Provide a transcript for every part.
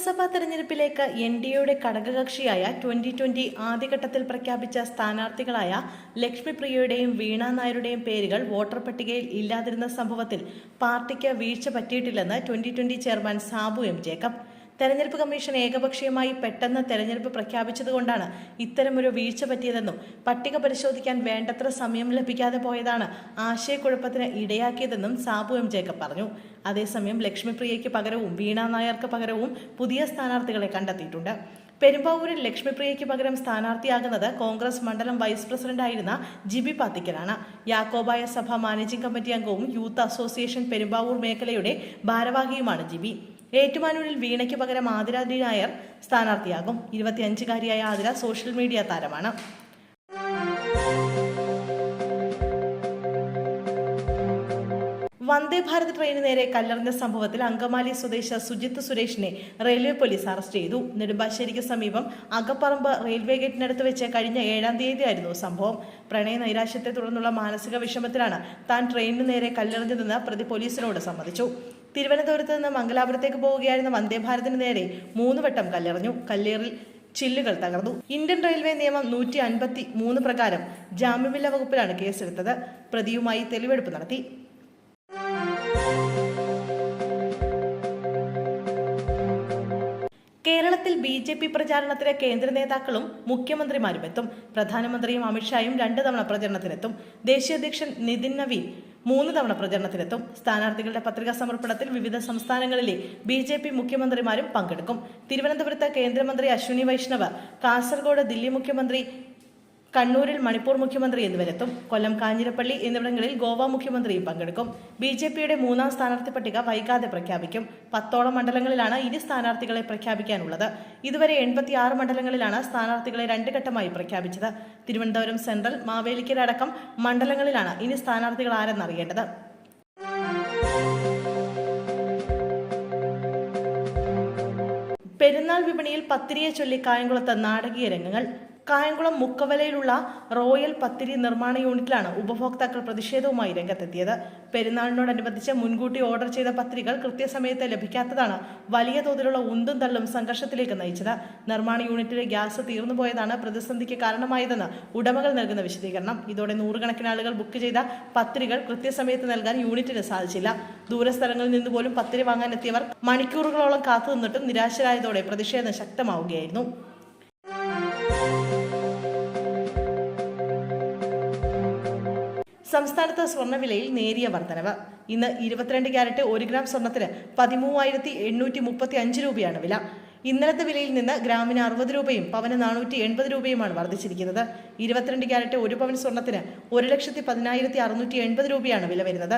നിയമസഭാ തെരഞ്ഞെടുപ്പിലേക്ക് എൻഡിഎയുടെ ഘടകകക്ഷിയായ 2020 ആദ്യഘട്ടത്തിൽ പ്രഖ്യാപിച്ച സ്ഥാനാർത്ഥികളായ ലക്ഷ്മിപ്രിയയുടെയും വീണ നായരുടെയും പേരുകൾ വോട്ടർ പട്ടികയിൽ ഇല്ലാതിരുന്ന സംഭവത്തിൽ പാർട്ടിക്ക് വീഴ്ച പറ്റിയിട്ടില്ലെന്ന് 2020 ചെയർമാൻ സാബു എം ജേക്കബ്. തെരഞ്ഞെടുപ്പ് കമ്മീഷൻ ഏകപക്ഷീയമായി പെട്ടെന്ന് തെരഞ്ഞെടുപ്പ് പ്രഖ്യാപിച്ചതുകൊണ്ടാണ് ഇത്തരമൊരു വീഴ്ച പറ്റിയതെന്നും പട്ടിക പരിശോധിക്കാൻ വേണ്ടത്ര സമയം ലഭിക്കാതെ പോയതാണ് ആശയക്കുഴപ്പത്തിന് ഇടയാക്കിയതെന്നും സാബു എം ജേക്കബ് പറഞ്ഞു. അതേസമയം ലക്ഷ്മിപ്രിയയ്ക്ക് പകരവും വീണ നായർക്ക് പകരവും പുതിയ സ്ഥാനാർത്ഥികളെ കണ്ടെത്തിയിട്ടുണ്ട്. പെരുമ്പാവൂരിൽ ലക്ഷ്മിപ്രിയയ്ക്ക് പകരം സ്ഥാനാർത്ഥിയാകുന്നത് കോൺഗ്രസ് മണ്ഡലം വൈസ് പ്രസിഡന്റായിരുന്ന ജിബി പാത്തിക്കലാണ്. യാക്കോബായ സഭ മാനേജിംഗ് കമ്മിറ്റി അംഗവും യൂത്ത് അസോസിയേഷൻ പെരുമ്പാവൂർ മേഖലയുടെ ഭാരവാഹിയുമാണ് ജിബി. ഏറ്റുമാനൂരിൽ വീണയ്ക്ക് പകരം ആതിര ഡി നായർ സ്ഥാനാർത്ഥിയാകും. 25-കാരിയായ ആതിര സോഷ്യൽ മീഡിയ താരമാണ്. വന്ദേ ഭാരത് ട്രെയിന് നേരെ കല്ലെറിഞ്ഞ സംഭവത്തിൽ അങ്കമാലി സ്വദേശി സുജിത്ത് സുരേഷിനെ റെയിൽവേ പോലീസ് അറസ്റ്റ് ചെയ്തു. നെടുമ്പാശ്ശേരിക്ക് സമീപം അകപ്പറമ്പ് റെയിൽവേ ഗേറ്റിനടുത്ത് വെച്ച് കഴിഞ്ഞ 7-ാം തീയതിയായിരുന്നു സംഭവം. പ്രണയ നൈരാശ്യത്തെ തുടർന്നുള്ള മാനസിക വിഷമത്തിലാണ് താൻ ട്രെയിനിന് നേരെ കല്ലെറിഞ്ഞതെന്ന് പ്രതി പോലീസിനോട് സമ്മതിച്ചു. തിരുവനന്തപുരത്ത് നിന്ന് മംഗലാപുരത്തേക്ക് പോവുകയായിരുന്ന വന്ദേ ഭാരതിന് നേരെ 3 വട്ടം കല്ലെറിഞ്ഞു. കല്ലേറിൽ ചില്ലുകൾ തകർന്നു. ഇന്ത്യൻ റെയിൽവേ നിയമം 153 പ്രകാരം ജാമ്യമില്ലാ വകുപ്പിലാണ് കേസെടുത്തത്. പ്രതിയുമായി തെളിവെടുപ്പ് നടത്തി. കേരളത്തിൽ BJP പ്രചാരണത്തിന് കേന്ദ്ര നേതാക്കളും മുഖ്യമന്ത്രിമാരും എത്തും. പ്രധാനമന്ത്രിയും അമിത്ഷായും 2 തവണ പ്രചരണത്തിനെത്തും. ദേശീയ അധ്യക്ഷൻ നിതിൻ നവീൻ 3 തവണ പ്രചരണത്തിനെത്തും. സ്ഥാനാർത്ഥികളുടെ പത്രികാ സമർപ്പണത്തിൽ വിവിധ സംസ്ഥാനങ്ങളിലെ BJP മുഖ്യമന്ത്രിമാരും പങ്കെടുക്കും. തിരുവനന്തപുരത്ത് കേന്ദ്രമന്ത്രി അശ്വിനി വൈഷ്ണവ്, കാസർഗോഡ് ദില്ലി മുഖ്യമന്ത്രി, കണ്ണൂരിൽ മണിപ്പൂർ മുഖ്യമന്ത്രി എന്നിവരെത്തും. കൊല്ലം, കാഞ്ഞിരപ്പള്ളി എന്നിവിടങ്ങളിൽ ഗോവ മുഖ്യമന്ത്രിയും പങ്കെടുക്കും. BJPയുടെ 3-ാം സ്ഥാനാർത്ഥി പട്ടിക വൈകാതെ പ്രഖ്യാപിക്കും. 10ഓളം മണ്ഡലങ്ങളിലാണ് ഇനി സ്ഥാനാർത്ഥികളെ പ്രഖ്യാപിക്കാനുള്ളത്. ഇതുവരെ 86 മണ്ഡലങ്ങളിലാണ് സ്ഥാനാർത്ഥികളെ 2 ഘട്ടമായി പ്രഖ്യാപിച്ചത്. തിരുവനന്തപുരം സെൻട്രൽ, മാവേലിക്കര അടക്കം മണ്ഡലങ്ങളിലാണ് ഇനി സ്ഥാനാർത്ഥികൾ ആരെന്നറിയേണ്ടത്. പെരുന്നാൾ വിപണിയിൽ പത്തിരിയെ ചൊല്ലി കായംകുളത്ത് നാടകീയ രംഗങ്ങൾ. കായംകുളം മുക്കവലയിലുള്ള റോയൽ പത്തിരി നിർമ്മാണ യൂണിറ്റിലാണ് ഉപഭോക്താക്കൾ പ്രതിഷേധവുമായി രംഗത്തെത്തിയത്. പെരുന്നാളിനോടനുബന്ധിച്ച് മുൻകൂട്ടി ഓർഡർ ചെയ്ത പത്തിരികൾ കൃത്യസമയത്ത് ലഭിക്കാത്തതാണ് വലിയ തോതിലുള്ള ഉന്തും തള്ളും സംഘർഷത്തിലേക്ക് നയിച്ചത്. നിർമ്മാണ യൂണിറ്റിലെ ഗ്യാസ് തീർന്നുപോയതാണ് പ്രതിസന്ധിക്ക് കാരണമായതെന്ന് ഉടമകൾ നൽകുന്ന വിശദീകരണം. ഇതോടെ 100 കണക്കിന് ആളുകൾ ബുക്ക് ചെയ്ത പത്തിരികൾ കൃത്യസമയത്ത് നൽകാൻ യൂണിറ്റിന് സാധിച്ചില്ല. ദൂരസ്ഥലങ്ങളിൽ നിന്ന് പോലും പത്തിരി വാങ്ങാൻ എത്തിയവർ മണിക്കൂറുകളോളം കാത്തുനിന്നിട്ടും നിരാശരായതോടെ പ്രതിഷേധം ശക്തമാവുകയായിരുന്നു. സംസ്ഥാനത്ത് സ്വർണ്ണവിലയിൽ നേരിയ വർധനവ്. ഇന്ന് 22 ക്യാരറ്റ് 1 ഗ്രാം സ്വർണത്തിന് 13,835 രൂപയാണ് വില. ഇന്നലത്തെ വിലയിൽ നിന്ന് ഗ്രാമിന് 60 രൂപയും പവന് 480 രൂപയുമാണ് വർദ്ധിച്ചിരിക്കുന്നത്. 22 ക്യാരറ്റ് 1 പവൻ സ്വർണത്തിന് 1,10,680 രൂപയാണ് വില വരുന്നത്.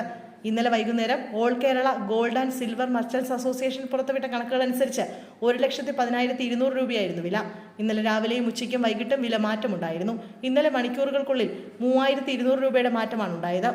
ഇന്നലെ വൈകുന്നേരം all Kerala gold and silver merchants association പുറത്തുവിട്ട കണക്കുകൾ അനുസരിച്ച് 1,10,200 രൂപയായിരുന്നു വില. ഇന്നലെ രാവിലെയും ഉച്ചയ്ക്കും വൈകിട്ടും വില മാറ്റമുണ്ടായിരുന്നു. ഇന്നലെ മണിക്കൂറുകൾക്കുള്ളിൽ 3,200 രൂപയുടെ മാറ്റമാണ് ഉണ്ടായത്.